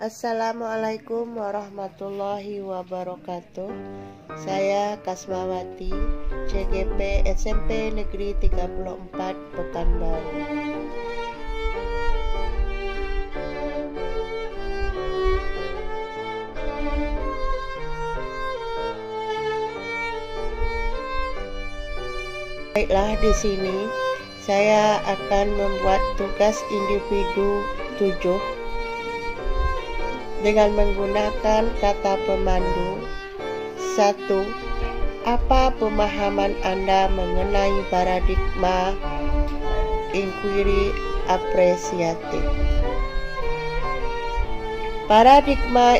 Assalamualaikum warahmatullahi wabarakatuh. Saya Kasmawati, CGP SMP Negeri 34 Pekanbaru. Baiklah, di sini saya akan membuat tugas individu 7 dengan menggunakan kata pemandu. 1. Apa pemahaman Anda mengenai paradigma inquiry apresiatif? Paradigma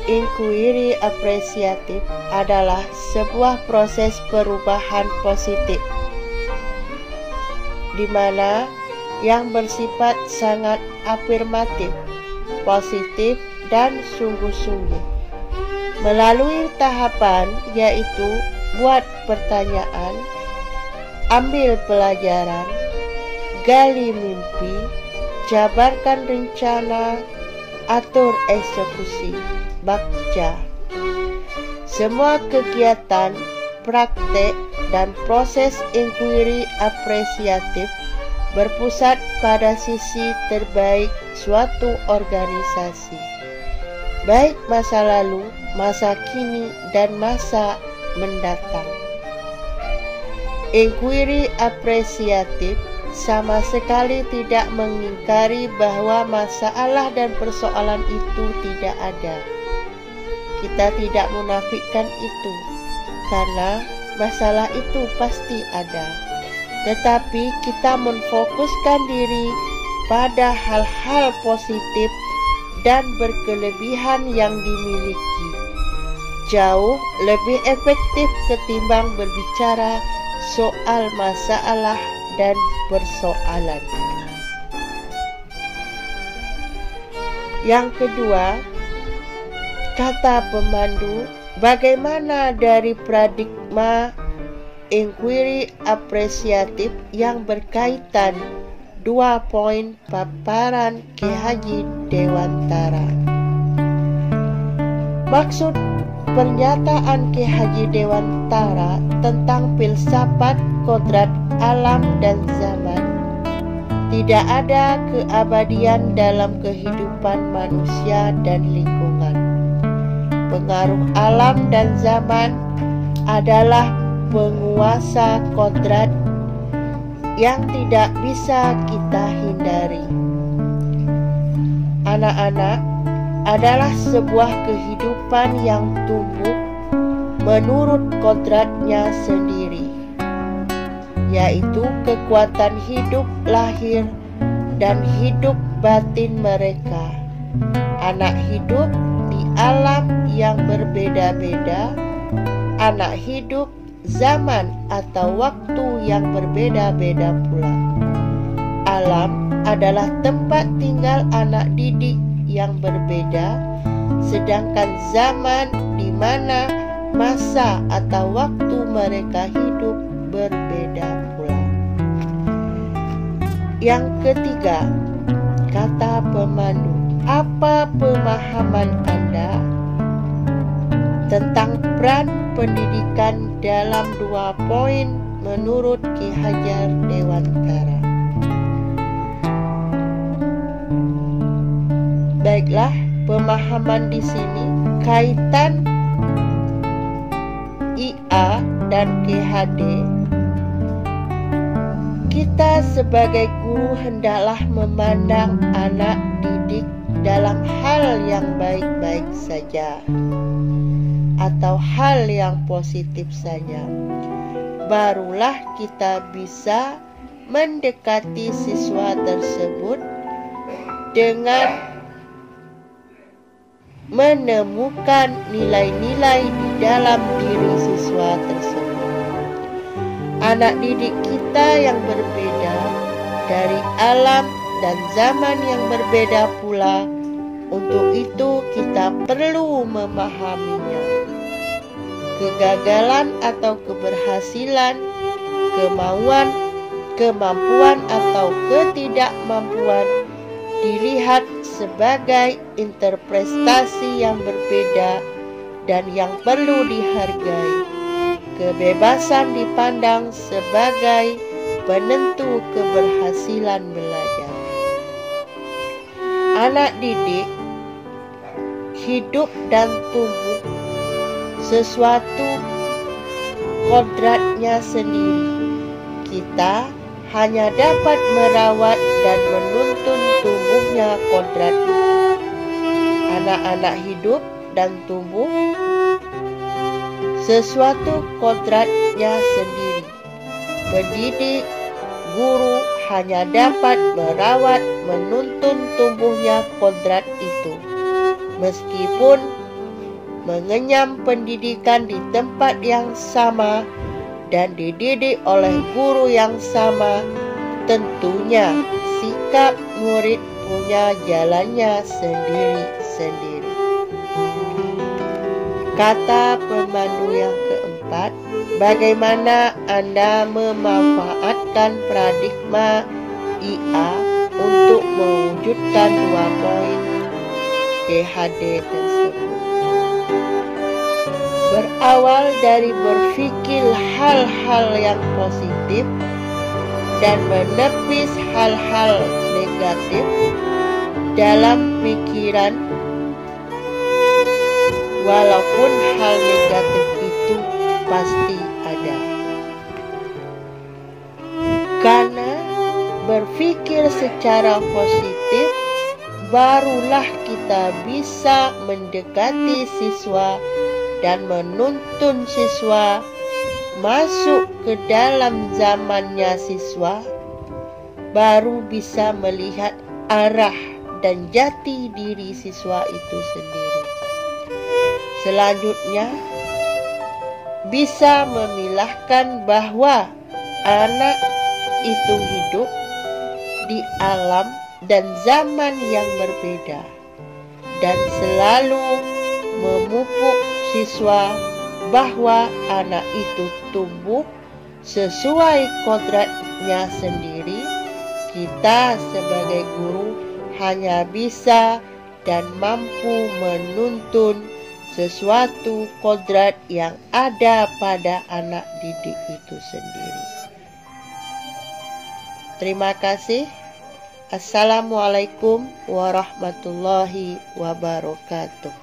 inquiry apresiatif adalah sebuah proses perubahan positif di mana yang bersifat sangat afirmatif, positif, dan sungguh-sungguh. Melalui tahapan yaitu buat pertanyaan, ambil pelajaran, gali mimpi, jabarkan rencana, atur eksekusi, bakca. Semua kegiatan, praktek, dan proses inquiry apresiatif berpusat pada sisi terbaik suatu organisasi, baik masa lalu, masa kini, dan masa mendatang. Inquiry apresiatif sama sekali tidak mengingkari bahwa masalah dan persoalan itu tidak ada. Kita tidak menafikan itu, karena masalah itu pasti ada. Tetapi kita memfokuskan diri pada hal-hal positif dan berkelebihan yang dimiliki. Jauh lebih efektif ketimbang berbicara soal masalah dan persoalan. Yang kedua, kata pemandu, bagaimana dari paradigma inquiry apresiatif yang berkaitan 2 poin paparan Ki Haji Dewantara. Maksud pernyataan Ki Haji Dewantara tentang filsafat kodrat alam dan zaman. Tidak ada keabadian dalam kehidupan manusia dan lingkungan. Pengaruh alam dan zaman adalah penguasa kodrat yang tidak bisa kita hindari. Anak-anak adalah sebuah kehidupan yang tumbuh menurut kodratnya sendiri, yaitu kekuatan hidup lahir dan hidup batin mereka. Anak hidup di alam yang berbeda-beda, anak hidup zaman atau waktu yang berbeda-beda pula. Alam adalah tempat tinggal anak didik yang berbeda, sedangkan zaman di mana masa atau waktu mereka hidup berbeda pula. Yang ketiga, kata pemandu, apa pemahaman Anda tentang peran pendidikan dalam 2 poin menurut Ki Haji Dewantara? Baiklah, pemahaman di sini kaitan IA dan GHD. Kita sebagai guru hendaklah memandang anak didik dalam hal yang baik-baik saja atau hal yang positif saja. Barulah kita bisa mendekati siswa tersebut dengan menemukan nilai-nilai di dalam diri siswa tersebut. Anak didik kita yang berbeda, dari alam dan zaman yang berbeda pula. Untuk itu kita perlu memahaminya. Kegagalan atau keberhasilan, kemampuan atau ketidakmampuan dilihat sebagai interpretasi yang berbeda dan yang perlu dihargai. Kebebasan dipandang sebagai penentu keberhasilan belajar. Anak didik hidup dan tumbuh sesuatu kodratnya sendiri. Kita hanya dapat merawat dan menuntun tumbuhnya kodrat itu. Anak-anak hidup dan tumbuh sesuatu kodratnya sendiri. Pendidik, guru hanya dapat merawat, menuntun tumbuhnya kodrat itu. Meskipun mengenyam pendidikan di tempat yang sama dan dididik oleh guru yang sama, tentunya sikap murid punya jalannya sendiri-sendiri. Kata pemandu yang keempat, bagaimana Anda memanfaatkan paradigma IA untuk mewujudkan 2 poin GHD tersebut? Berawal dari berpikir hal-hal yang positif dan menepis hal-hal negatif dalam pikiran, walaupun hal negatif itu pasti ada. Karena berpikir secara positif, barulah kita bisa mendekati siswa dan menuntun siswa masuk ke dalam zamannya siswa, baru bisa melihat arah dan jati diri siswa itu sendiri. Selanjutnya, bisa memilahkan bahwa anak itu hidup di alam dan zaman yang berbeda, dan selalu memupuk siswa bahwa anak itu tumbuh sesuai kodratnya sendiri. Kita sebagai guru hanya bisa dan mampu menuntun sesuatu kodrat yang ada pada anak didik itu sendiri. Terima kasih. Assalamualaikum warahmatullahi wabarakatuh.